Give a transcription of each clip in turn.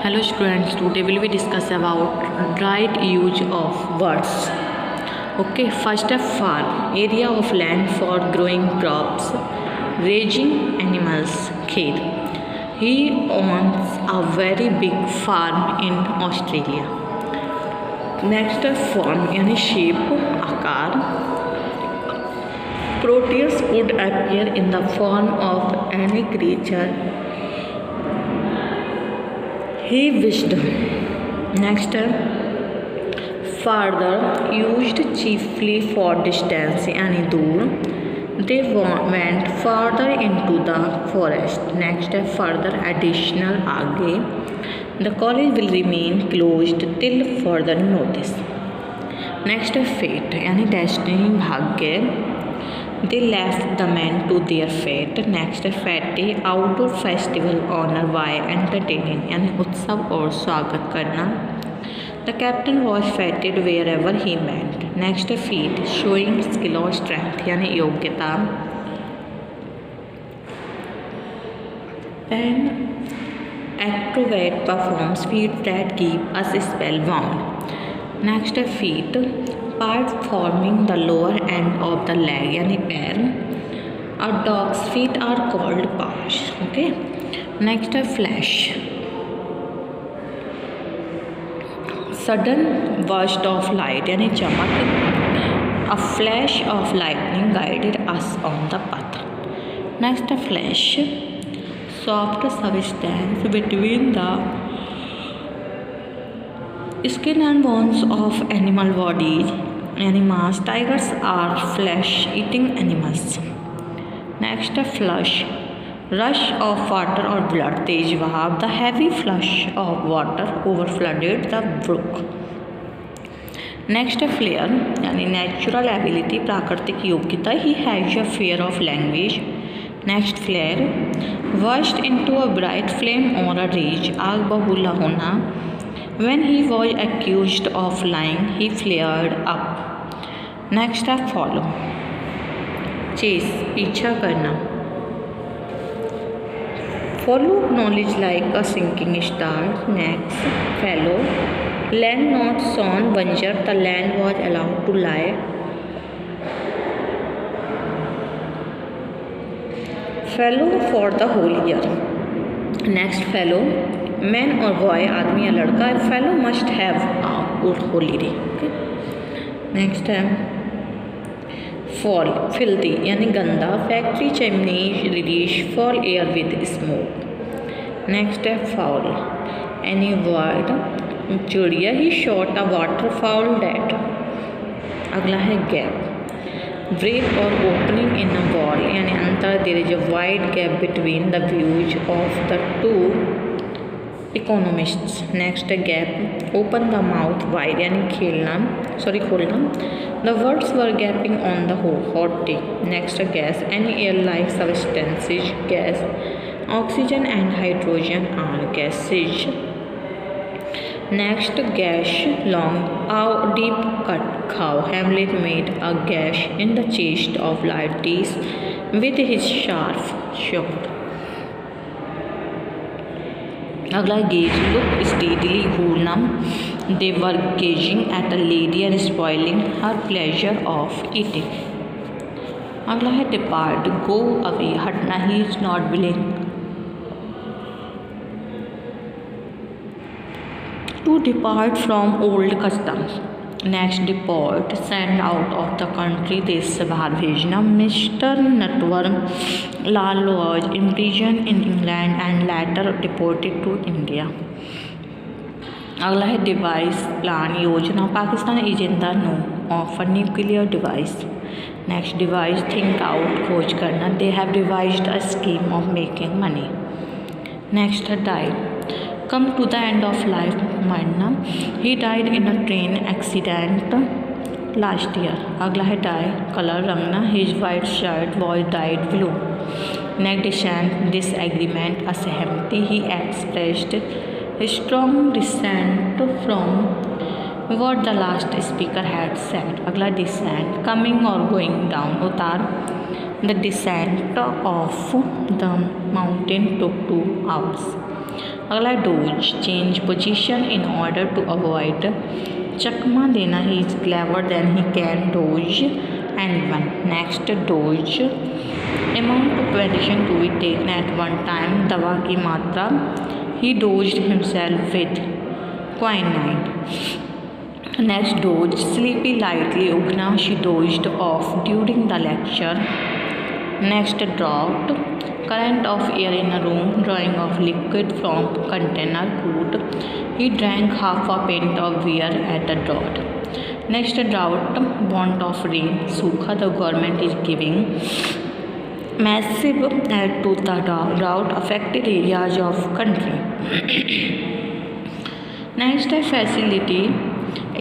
Hello students, today will we discuss about right use of words. Okay, first of farm, area of land for growing crops, raising animals, khed. He owns a very big farm in Australia. Next form यानी shape आकार. Proteus could appear in the form of any creature he wished. Next, farther used chiefly for distance यानी दूर. They went further into the forest. Next, further additional आगे. The college will remain closed till further notice. Next, fate यानी destiny भाग्य. They left the men to their fate. Next, fete outdoor festival honor by entertaining यानी उत्सव और स्वागत करना. The captain was feted wherever he went. Next, feat showing skill or strength यानी योग्यता. An acrobat performs feats that keep us spellbound. Next, feet part forming the lower end of the leg यानी पैर. A dog's feet are called paws. Okay. Next, flash. Sudden burst of light यानी चमक. A flash of lightning guided us on the path. Next, flesh. Soft substance between the skin and bones of animal bodies. Animals. Tigers are flesh-eating animals. Next, flush. Rush of water or blood. तेज बहाव. The heavy flush of water overflooded the brook. Next, flare. यानी natural ability प्राकृतिक योग्यता. He has a fear of language. Next, flare. Burst into a bright flame or a rage. आग बबूला होना. When he was accused of lying, he flared up. Next, follow. Chase पीछा करना. Follow knowledge like a sinking star. Next, follow. Land not sown buncher. The land was allowed to lie. Follow for the whole year. Next, follow. Man or boy आदमी या लड़का. Fellow must have a good holiday. Okay. Next है fall filthy यानी गंदा. Factory chimneys release foul air with smoke. Next है foul any bird. चिड़िया. He shot a waterfowl dead. अगला है gap. Break or opening in a wall यानी अंतर. There is a wide gap between the views of the two economists. Next, gap. Open the mouth wide यानी खोलना. The words were gaping on the hot day. Next, gas. Any air-like substances. Gas. Oxygen and hydrogen are gases. Next, gash. Long. Deep cut. Cow. Hamlet made a gash in the chest of Laertes with his sharp sword. अगला gaze. Look steadily घूरना. They were gazing at a lady and spoiling her pleasure of eating. अगला है depart. Go away हटना. He is not willing to depart from old customs. Next, deport send out of the country. देश से बाहर भेजना. Mister Natwar Lal was imprison in England and later deported to India. अगला है devise plan योजना. Pakistan agenda no of a nuclear device. Next, devise think out खोज करना. They have devised a scheme of making money. Next, died. Come to the end of life मरना. He died in a train accident last year. अगला है dye colour रंगना. His white shirt was dyed blue. Next, dissent disagreement असहमति. He expressed strong dissent from what the last speaker had said. अगला descent coming और going down उतार. The descent of the mountain took 2 hours. अगला dodge, change position in order to avoid चकमा देना, he is clever then he can dodge anyone. Next dose, amount of medicine to be taken at one time, दवा की मात्रा, he dosed himself with quinine. Next doze, sleepy lightly, उगना, she dozed off during the lecture. Next drought, current of air in a room, drawing of liquid from container, cooled, he drank half a pint of beer at a draught। Next drought, want of rain, सूखा, the government is giving massive aid to the drought affected areas of country। Next facility,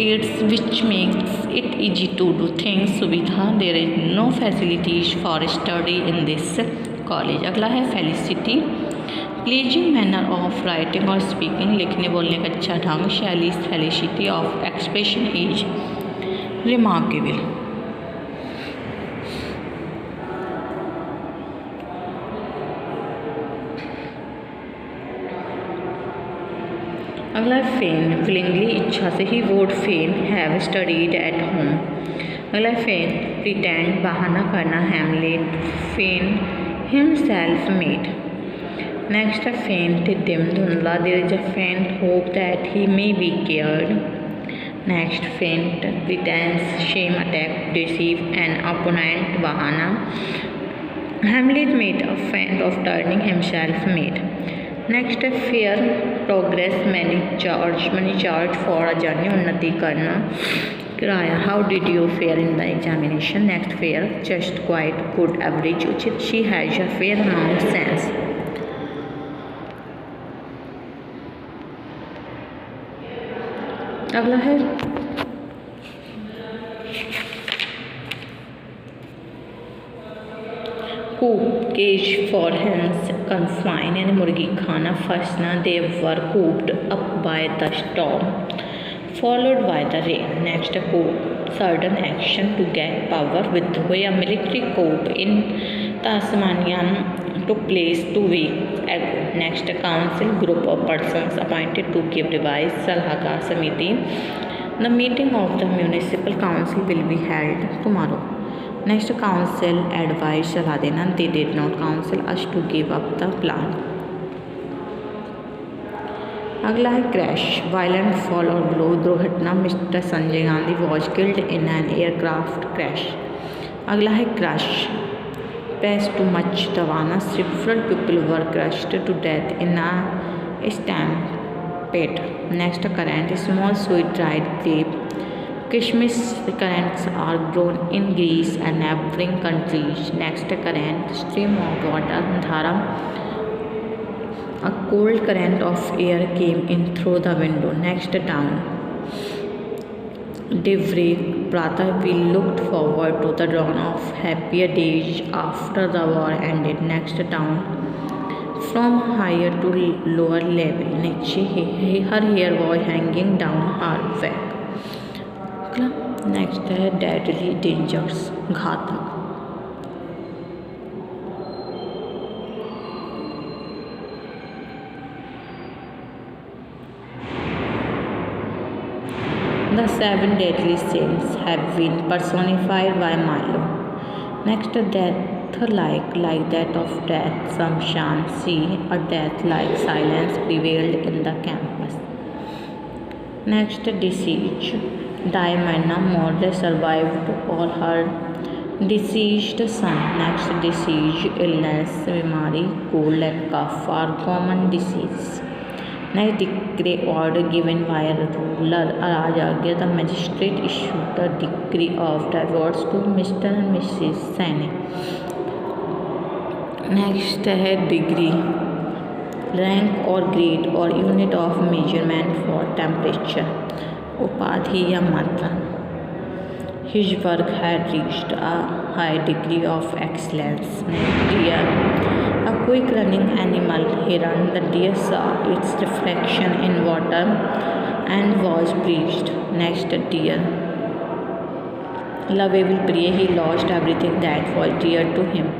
aids which makes it easy to do things, सुविधा, there is no facilities for study in this college. अगला है felicity, pleasing manner of writing और speaking, लिखने बोलने का अच्छा ढंग, शैली, felicity of expression is remarkable. अगला है फेन, विलिंगली, इच्छा से, he would fan have studied at home. अगला है फेन, प्रिटेंड, बहाना करना, हेमलेट, फेन himself made। Next, a faint, dim, धुंधला, there is a faint hope that he may be cured। Next, faint, pretense, shame, attack, deceive an opponent, बहाना, Hamlet made a feint of turning himself made। Next, fair, progress, many charge for a journey, उन्नति करना, किराया, how did you fare in the examination. Next fair, just, quite, good, average, उचित, she has a fair amount sense. अगला है coop, cage for hens, confine यानी मुर्गी खाना, फंसना, they were cooped up by the storm, followed by the rain। Next, a coup, sudden action to get power, with the way a military coup in Tasmania took place 2 weeks ago। Next, a council, group of persons appointed to give advice, Salahkar Samiti। The meeting of the municipal council will be held tomorrow। Next, council advised सलाह देना, they did not counsel us to give up the plan। अगला है crash, violent fall और blow, दुर्घटना, Mister Sanjay Gandhi was killed in an aircraft crash. अगला है crush, press too much, दबाना, several people were crushed to death in a stampede. Next, currant, small sweet dried grape, किशमिश, currants are grown in Greece and neighbouring countries. Next, current, stream of water, धारा, a cold current of air came in through the window। Next, down, daybreak, pratah, we looked forward to the dawn of happier days after the war ended। Next, down, from higher to lower level, नीचे, her hair was hanging down her back। Next है deadly, dangerous, घातक। The 7 deadly sins have been personified by Milo। Next, death like that of death, Samshan, see, a death like silence prevailed in the campus। Next, disease, Diana Morley survived all her deceased son। Next, disease, illness, बीमारी, cold and cough are common disease। Next, decree, order given by a ruler, Rajagya, the magistrate issued the decree of divorce to Mr. and Mrs. Saini। Next है degree, rank or grade or unit of measurement for temperature, उपाधि या मात्रा। His work had reached a high degree of excellence। Next, deer, a quick running animal, heron, the deer saw its reflection in water and was pleased। Next, deer, lovable, प्रिय, he lost everything that was dear to him।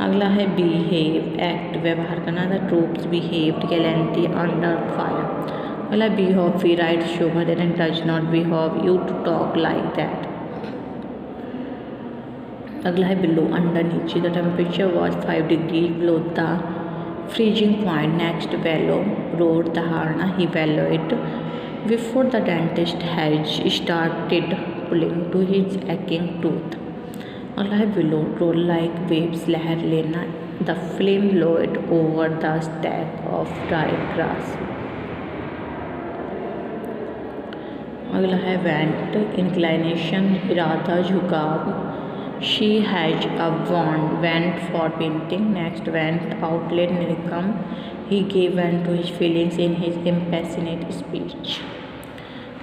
अगला है behave, act, व्यवहार करना। The troops behaved gallantly under fire. अगला behove, be right शोभा देन touch not behove you to talk like that. अगला है बिलो, अंडर, नीचे। The temperature was 5 degree below the freezing point. Next bellow, roar, धारणा, he bellow it before the dentist has started pulling to his aching tooth. अगला है billow, roll like waves, लहर लेना। The flame billowed over the stack of dry grass. अगला है bent, inclination, इरादा, झुकाव। She has a want, bent for painting. Next vent, outlet, निकम। He gave vent to his feelings in his impassioned speech.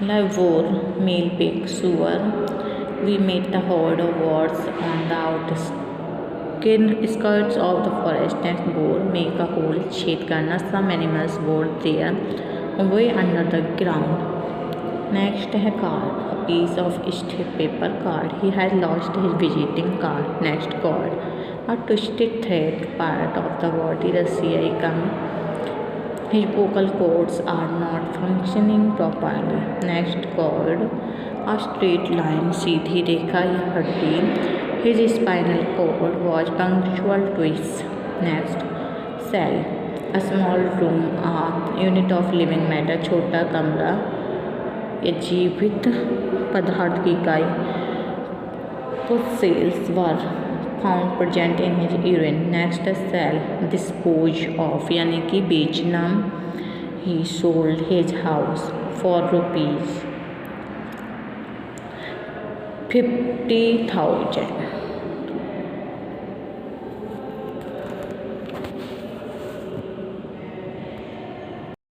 अगला है boar, male pig, सुअर। We met the horde of wolves on the outskirts of the forest. Next, bore, make a hole, छेद करना। Some animals were there way under the ground. Next है card, a piece of stiff paper card. He had lost his visiting card. Next, cord, a twisted thread, part of the body, the cecum. His vocal cords are not functioning properly. Next, cord, a straight line, सीधी रेखा या हड्डी। His spinal cord was punctual twists. Next, cell, a small room, a unit of living matter, छोटा कमरा या जीवित पदार्थ की इकाई। Fossils were found present in his urine. Next, cell, dispose of यानी कि बेचना। He sold his house for rupees 50,000.